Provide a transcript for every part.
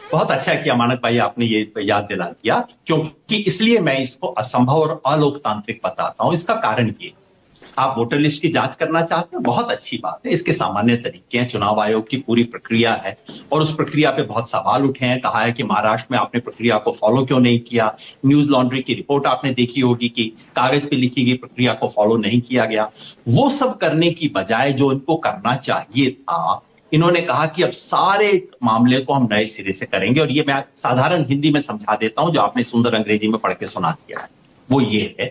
बहुत अच्छा किया मानक भाई, आपने ये याद दिला दिया, क्योंकि इसलिए मैं इसको असंभव और अलोकतांत्रिक बताता हूं। इसका कारण ये, आप वोटर लिस्ट की जांच करना चाहते हैं, बहुत अच्छी बात है, इसके सामान्य तरीके हैं, चुनाव आयोग की पूरी प्रक्रिया है, और उस प्रक्रिया पे बहुत सवाल उठे हैं। कहा है कि महाराष्ट्र में आपने प्रक्रिया को फॉलो क्यों नहीं किया। न्यूज लॉन्ड्री की रिपोर्ट आपने देखी होगी कि कागज पे लिखी गई प्रक्रिया को फॉलो नहीं किया गया। वो सब करने की बजाय जो इनको करना चाहिए था, इन्होंने कहा कि अब सारे मामले को हम नए सिरे से करेंगे। और ये मैं साधारण हिंदी में समझा देता हूं, जो आपने सुंदर अंग्रेजी में पढ़ के सुना दिया है। वो ये है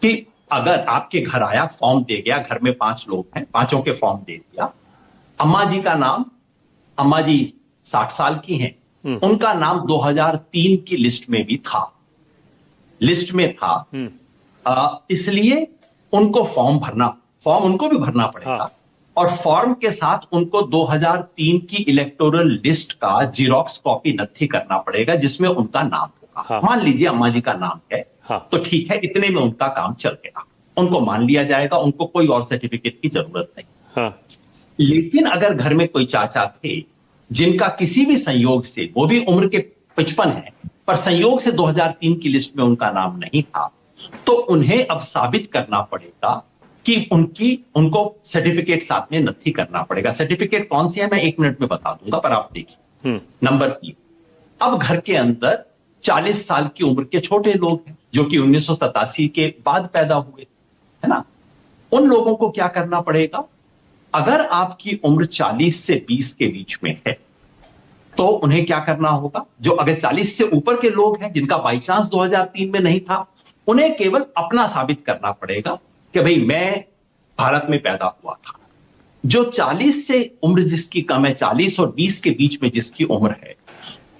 कि अगर आपके घर आया, फॉर्म दे गया, घर में 5 लोग हैं, पांचों के फॉर्म दे दिया, अम्मा जी का नाम, अम्मा जी 60 साल की हैं, उनका नाम 2003 की लिस्ट में भी था, लिस्ट में था, इसलिए उनको फॉर्म उनको भी भरना पड़ेगा। हाँ। और फॉर्म के साथ उनको 2003 की इलेक्टोरल लिस्ट का जीरोक्स कॉपी नथी करना पड़ेगा, जिसमें उनका नाम होगा। हाँ। मान लीजिए अम्मा जी का नाम है। हाँ। तो ठीक है, इतने में उनका काम चल गया, उनको मान लिया जाएगा, उनको कोई और सर्टिफिकेट की जरूरत नहीं। हाँ। लेकिन अगर घर में कोई चाचा थे जिनका किसी भी संयोग से, वो भी उम्र के 55 है, पर संयोग से 2003 की लिस्ट में उनका नाम नहीं था, तो उन्हें अब साबित करना पड़ेगा कि उनको सर्टिफिकेट साथ में नथी करना पड़ेगा। सर्टिफिकेट कौन सी है मैं 1 मिनट में बता दूंगा, पर आप देखिए। नंबर 3, अब घर के अंदर 40 साल की उम्र के छोटे लोग हैं, जो कि 1987 के बाद पैदा हुए, है ना। उन लोगों को क्या करना पड़ेगा? अगर आपकी उम्र 40 से 20 के बीच में है, तो उन्हें क्या करना होगा? जो अगर 40 से ऊपर के लोग हैं, जिनका बाई चांस 2003 में नहीं था, उन्हें केवल अपना साबित करना पड़ेगा कि भाई मैं भारत में पैदा हुआ था। जो 40 से उम्र जिसकी कम है, 40 और 20 के बीच में जिसकी उम्र है,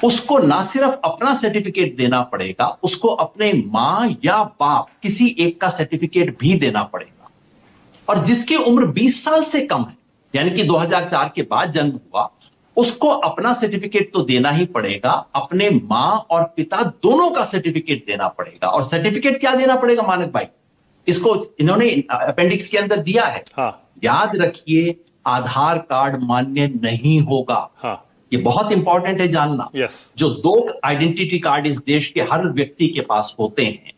उसको ना सिर्फ अपना सर्टिफिकेट देना पड़ेगा, उसको अपने मां या बाप किसी एक का सर्टिफिकेट भी देना पड़ेगा। और जिसकी उम्र 20 साल से कम है, यानी कि 2004 के बाद जन्म हुआ, उसको अपना सर्टिफिकेट तो देना ही पड़ेगा, अपने मां और पिता दोनों का सर्टिफिकेट देना पड़ेगा। और सर्टिफिकेट क्या देना पड़ेगा मानक भाई? इसको इन्होंने अपेंडिक्स के अंदर दिया है। हाँ। याद रखिए, आधार कार्ड मान्य नहीं होगा। हाँ। ये बहुत इंपॉर्टेंट है जानना। यस। जो 2 आइडेंटिटी कार्ड इस देश के हर व्यक्ति के पास होते हैं,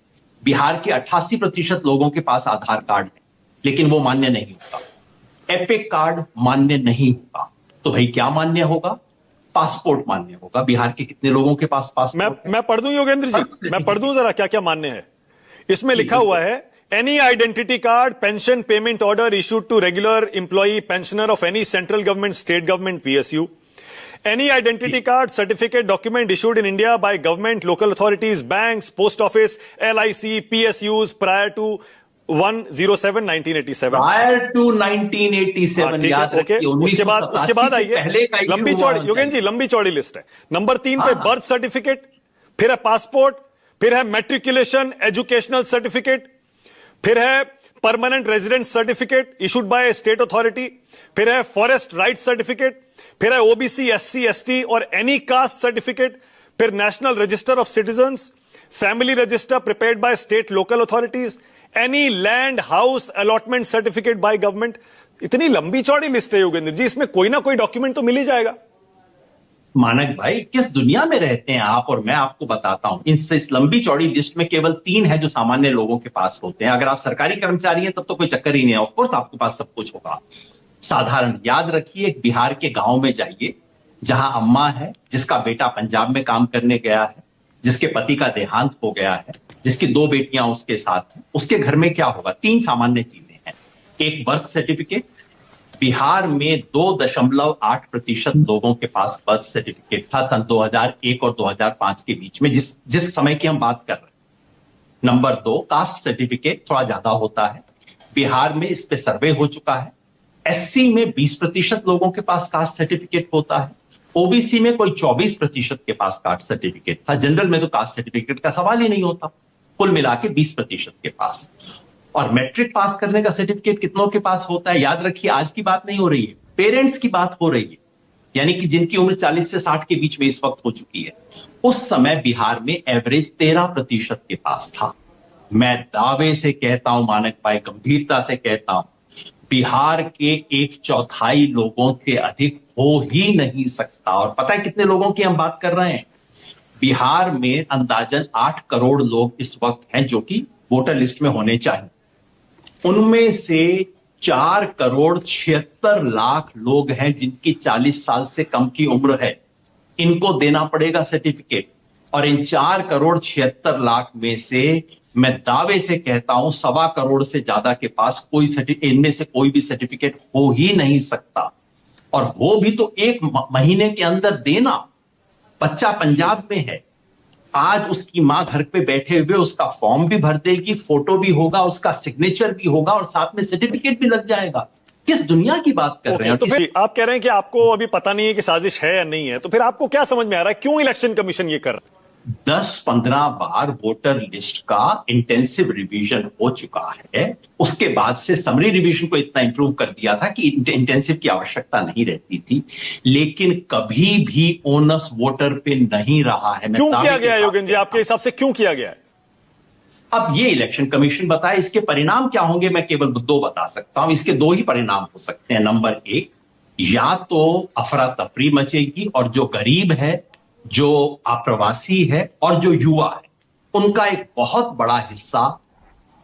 बिहार के 88% लोगों के पास आधार कार्ड है, लेकिन वो मान्य नहीं होगा। एपिक कार्ड मान्य नहीं होगा। तो भाई क्या मान्य होगा? पासपोर्ट मान्य होगा। बिहार के कितने लोगों के पास पासपोर्ट? मैं पढ़ दूं योगेंद्र जी, मैं पढ़ दूं जरा क्या क्या मान्य है। इसमें लिखा हुआ है, any identity card, pension payment order issued to regular employee pensioner of any central government, state government, PSU, any identity card, certificate, document issued in India by government, local authorities, banks, post office, LIC, PSUs prior to 1/07/1987, prior to 1987, याद रखिए। उसके बाद आइए, लंबी चौड़ी योगेंद्र जी, लंबी चौड़ी list है। नंबर 3 पे बर्थ सर्टिफिकेट, फिर है पासपोर्ट, फिर है मैट्रिकुलेशन एजुकेशनल सर्टिफिकेट, फिर है permanent residence certificate issued by state authority, फिर है फॉरेस्ट राइट सर्टिफिकेट, फिर है ओबीसी, एससी, एसटी और एनी कास्ट सर्टिफिकेट, फिर national register of citizens, family register prepared by state local authorities, any land house allotment certificate by government. इतनी लंबी चौड़ी list है योगेंद्र जी, इसमें कोई ना कोई डॉक्यूमेंट तो मिल ही जाएगा। मानक भाई, किस दुनिया में रहते हैं आप? और मैं आपको बताता हूं, इस लंबी चौड़ी लिस्ट में केवल 3 है जो सामान्य लोगों के पास होते हैं। अगर आप सरकारी कर्मचारी हैं तब तो कोई चक्कर ही नहीं है, ऑफ कोर्स आपके पास सब कुछ होगा। साधारण याद रखिए, बिहार के गांव में जाइए, जहां अम्मा है, जिसका बेटा पंजाब में काम करने गया है, जिसके पति का देहांत हो गया है, जिसकी 2 बेटियां उसके साथ हैं, उसके घर में क्या होगा? 3 सामान्य चीजें हैं। एक बर्थ सर्टिफिकेट, बिहार में 2.8% लोगों के पास बर्थ सर्टिफिकेट था सन 2001 और 2005 के बीच में, जिस समय की हम बात कर रहे हैं। नंबर 2, कास्ट सर्टिफिकेट थोड़ा ज्यादा होता है, बिहार में इस पे सर्वे हो चुका है। एससी में 20% लोगों के पास कास्ट सर्टिफिकेट होता है। ओबीसी में कोई 24% के पास कास्ट सर्टिफिकेट था। जनरल में तो कास्ट सर्टिफिकेट का सवाल ही नहीं होता। कुल मिला के 20% के पास। और मैट्रिक पास करने का सर्टिफिकेट कितनों के पास होता है? याद रखिए, आज की बात नहीं हो रही है, पेरेंट्स की बात हो रही है, यानी कि जिनकी उम्र 40 से 60 के बीच में इस वक्त हो चुकी है। उस समय बिहार में एवरेज 13% के पास था। मैं दावे से कहता हूं मानक भाई, गंभीरता से कहता हूं, बिहार के 1/4 लोगों से अधिक हो ही नहीं सकता। और पता है कितने लोगों की हम बात कर रहे हैं? बिहार में अंदाजन 8 करोड़ लोग इस वक्त हैं जो कि वोटर लिस्ट में होने चाहिए। उनमें से 4,76,00,000 लोग हैं जिनकी 40 साल से कम की उम्र है। इनको देना पड़ेगा सर्टिफिकेट। और इन 4,76,00,000 में से मैं दावे से कहता हूं 1.25 करोड़ से ज्यादा के पास इनमें से कोई भी सर्टिफिकेट हो ही नहीं सकता। और हो भी तो 1 महीने के अंदर देना। बच्चा पंजाब में है, आज उसकी मां घर पे बैठे हुए उसका फॉर्म भी भर देगी, फोटो भी होगा, उसका सिग्नेचर भी होगा और साथ में सर्टिफिकेट भी लग जाएगा। किस दुनिया की बात कर रहे हैं? तो फिर आप कह रहे हैं कि आपको अभी पता नहीं है कि साजिश है या नहीं है, तो फिर आपको क्या समझ में आ रहा है क्यों इलेक्शन कमीशन ये कर रहा है? 10-15 बार वोटर लिस्ट का इंटेंसिव रिवीजन हो चुका है। उसके बाद से समरी रिवीजन को इतना इंप्रूव कर दिया था कि इंटेंसिव की आवश्यकता नहीं रहती थी, लेकिन कभी भी ओनस वोटर पे नहीं रहा है। क्यों किया गया योगेंद्र जी, आपके हिसाब से क्यों किया गया है? अब ये इलेक्शन कमीशन बताए, इसके परिणाम क्या होंगे मैं केवल 2 बता सकता हूं। इसके 2 ही परिणाम हो सकते हैं। नंबर 1, या तो अफरा तफरी मचेगी और जो गरीब है, जो अप्रवासी है और जो युवा है, उनका एक बहुत बड़ा हिस्सा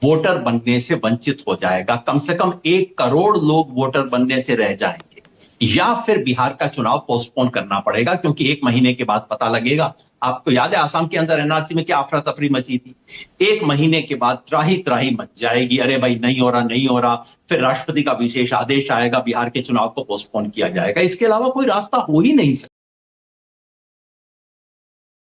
वोटर बनने से वंचित हो जाएगा। कम से कम 1 करोड़ लोग वोटर बनने से रह जाएंगे। या फिर बिहार का चुनाव पोस्टपोन करना पड़ेगा, क्योंकि 1 महीने के बाद पता लगेगा। आपको याद है आसाम के अंदर एनआरसी में क्या अफरा तफरी मची थी? 1 महीने के बाद त्राही त्राही मच जाएगी, अरे भाई नहीं हो रहा, नहीं हो रहा। फिर राष्ट्रपति का विशेष आदेश आएगा, बिहार के चुनाव को पोस्टपोन किया जाएगा। इसके अलावा कोई रास्ता हो ही नहीं सकता।